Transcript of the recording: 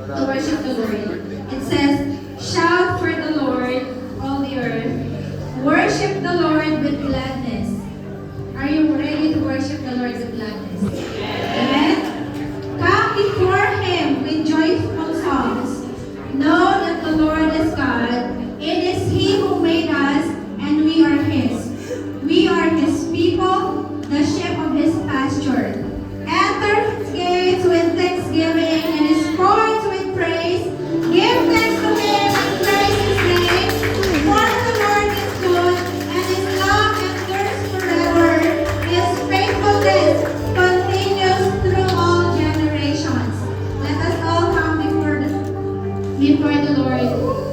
to worship the Lord. It says, shout for the Lord, all the earth. Worship the Lord with gladness. Are you ready to worship the Lord with gladness? Amen? Come before Him with joyful songs. Know that the Lord is God. It is He who made us, and we are His. We are His people, the sheep of His pasture. Enter His gates with thanksgiving and His courts with praise. Give thanks to Him and praise His name. For the Lord is good, and His love endures forever. His faithfulness continues through all generations. Let us all come before the Lord